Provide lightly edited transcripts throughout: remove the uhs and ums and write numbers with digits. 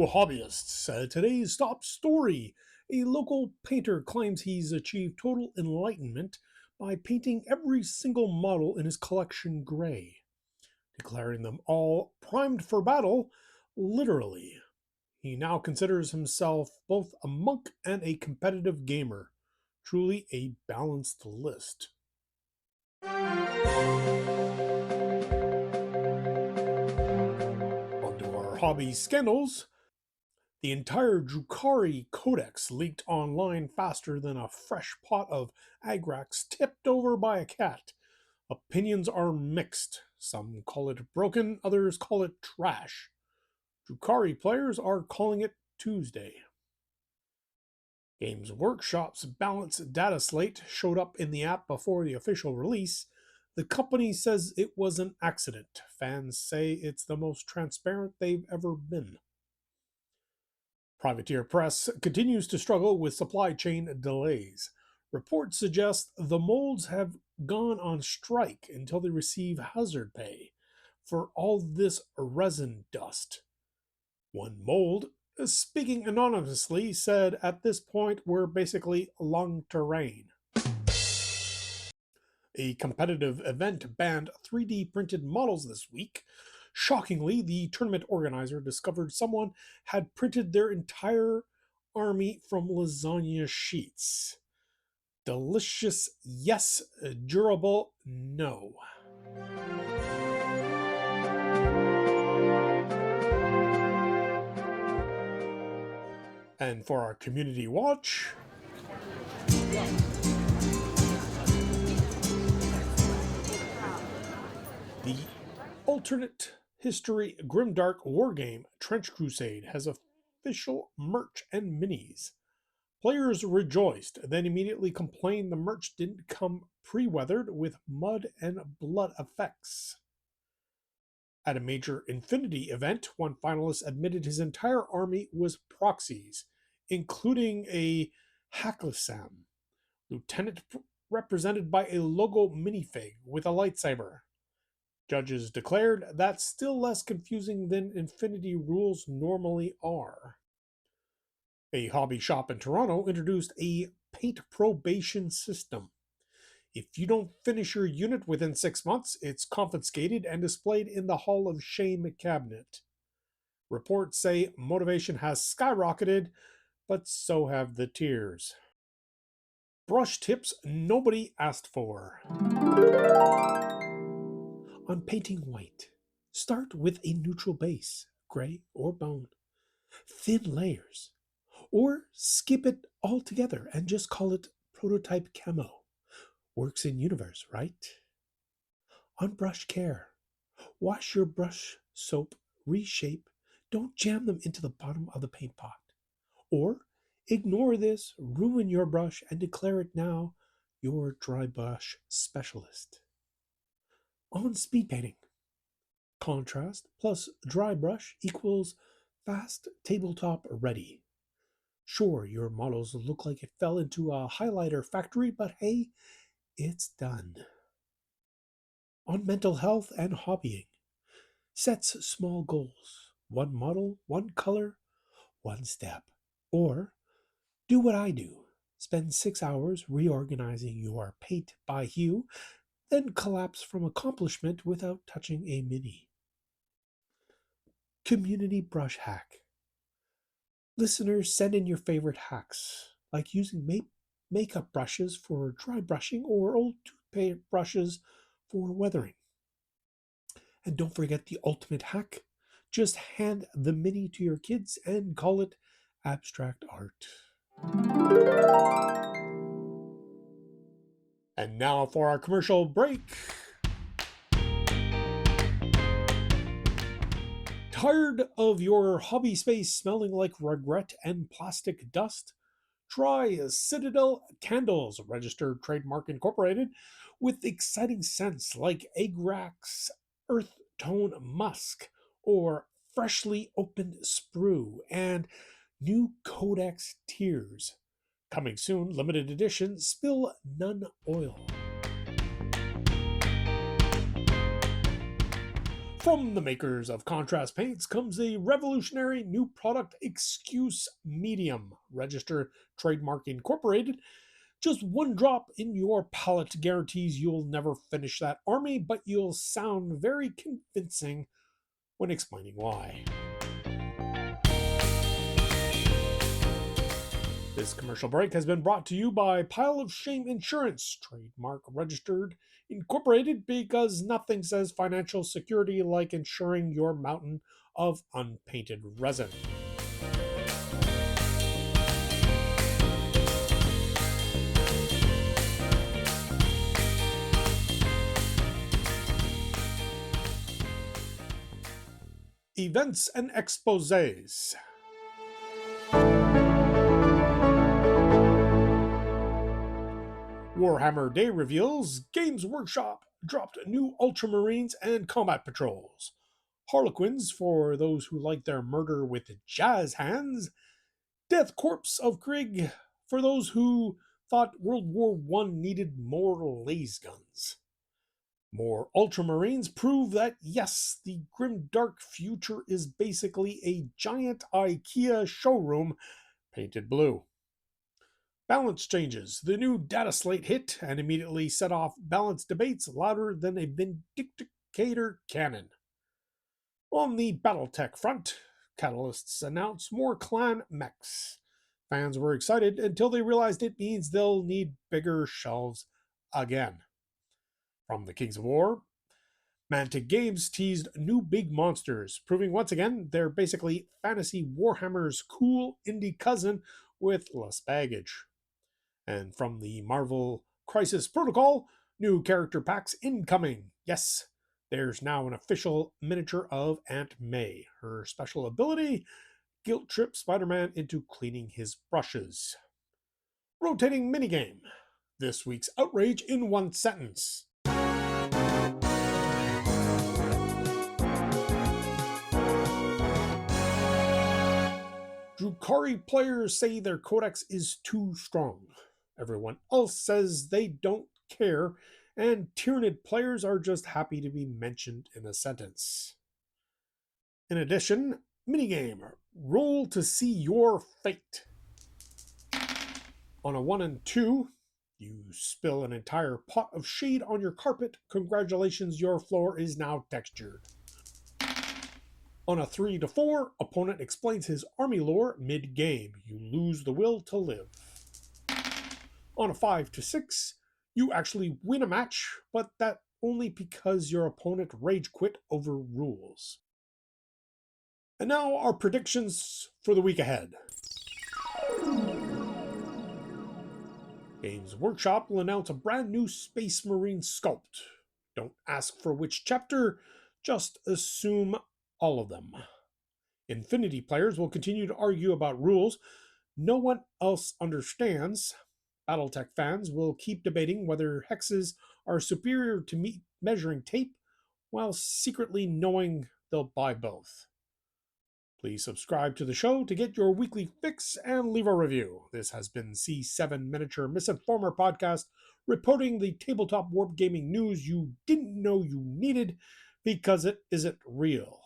hobbyists, today's top story. A local painter claims he's achieved total enlightenment by painting every single model in his collection gray, declaring them all primed for battle, literally. He now considers himself both a monk and a competitive gamer. Truly a balanced list. Onto our hobby scandals. The entire Drukhari codex leaked online faster than a fresh pot of agrax tipped over by a cat. Opinions are mixed. Some call it broken, others call it trash. Drukhari players are calling it Tuesday. Games Workshop's balanced data slate showed up in the app before the official release. The company says it was an accident. Fans say it's the most transparent they've ever been. Privateer Press continues to struggle with supply chain delays. Reports suggest the molds have gone on strike until they receive hazard pay for all this resin dust. One mold, speaking anonymously, said at this point we're basically long terrain. A competitive event banned 3D printed models this week. Shockingly, the tournament organizer discovered someone had printed their entire army from lasagna sheets. Delicious, yes. Durable, no. And for our community watch, the alternate history grimdark wargame Trench Crusade has official merch and minis. Players rejoiced, then immediately complained the merch didn't come pre-weathered with mud and blood effects. At a major Infinity event, one finalist admitted his entire army was proxies, including a Hacklisam, lieutenant represented by a logo minifig with a lightsaber. Judges declared that's still less confusing than Infinity rules normally are. A hobby shop in Toronto introduced a paint probation system. If you don't finish your unit within 6 months, it's confiscated and displayed in the Hall of Shame cabinet. Reports say motivation has skyrocketed, but so have the tears. Brush tips nobody asked for. On painting white, start with a neutral base, gray or bone. Thin layers. Or skip it altogether and just call it prototype camo. Works in universe, right? On brush care. Wash your brush soap, reshape. Don't jam them into the bottom of the paint pot. Or ignore this, ruin your brush, and declare it now your dry brush specialist. On speed painting. Contrast plus dry brush equals fast tabletop ready. Sure, your models look like it fell into a highlighter factory, but hey, it's done. On mental health and hobbying. Sets small goals. One model, one color, one step. Or do what I do. Spend 6 hours reorganizing your paint by hue, then collapse from accomplishment without touching a mini. Community brush hack. Listeners, send in your favorite hacks, like using makeup brushes for dry brushing or old toothpaste brushes for weathering. And don't forget the ultimate hack. Just hand the mini to your kids and call it abstract art. And now for our commercial break. Tired of your hobby space smelling like regret and plastic dust? Try Citadel Candles, registered trademark incorporated, with exciting scents like Agrax Earth Tone Musk or freshly opened sprue and new codex tears. Coming soon, limited edition Spill None Oil. From the makers of contrast paints comes a revolutionary new product, Excuse Medium, registered trademark incorporated. Just one drop in your palette guarantees you'll never finish that army, but you'll sound very convincing when explaining why. This commercial break has been brought to you by Pile of Shame Insurance, trademark registered, incorporated, because nothing says financial security like insuring your mountain of unpainted resin. Events and exposés. Warhammer Day reveals, Games Workshop dropped new Ultramarines and combat patrols. Harlequins for those who like their murder with jazz hands. Death Corps of Krieg for those who thought World War I needed more laser guns. More Ultramarines prove that yes, the grim dark future is basically a giant IKEA showroom painted blue. Balance changes. The new data slate hit and immediately set off balance debates louder than a Vindicator cannon. On the Battletech front, Catalysts announce more clan mechs. Fans were excited until they realized it means they'll need bigger shelves again. From the Kings of War, Mantic Games teased new big monsters, proving once again they're basically Fantasy Warhammer's cool indie cousin with less baggage. And from the Marvel Crisis Protocol, new character packs incoming. Yes, there's now an official miniature of Aunt May. Her special ability, guilt trip Spider-Man into cleaning his brushes. Rotating minigame. This week's outrage in one sentence. Drukhari players say their codex is too strong. Everyone else says they don't care, and Tyranid players are just happy to be mentioned in a sentence. In addition, minigame, roll to see your fate. On a 1 and 2, you spill an entire pot of shade on your carpet. Congratulations, your floor is now textured. On a 3 to 4, opponent explains his army lore mid-game. You lose the will to live. On a 5 to 6, you actually win a match, but that only because your opponent rage quit over rules. And now our predictions for the week ahead. Games Workshop will announce a brand new Space Marine sculpt. Don't ask for which chapter, just assume all of them. Infinity players will continue to argue about rules no one else understands. Battletech fans will keep debating whether hexes are superior to measuring tape, while secretly knowing they'll buy both. Please subscribe to the show to get your weekly fix and leave a review. This has been C7 Miniature Misinformer Podcast, reporting the tabletop wargaming news you didn't know you needed because it isn't real.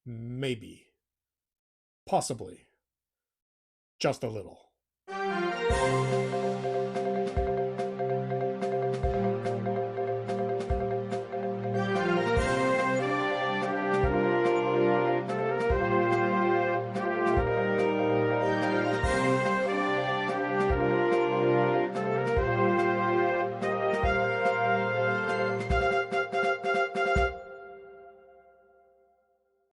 Maybe. Possibly. Just a little.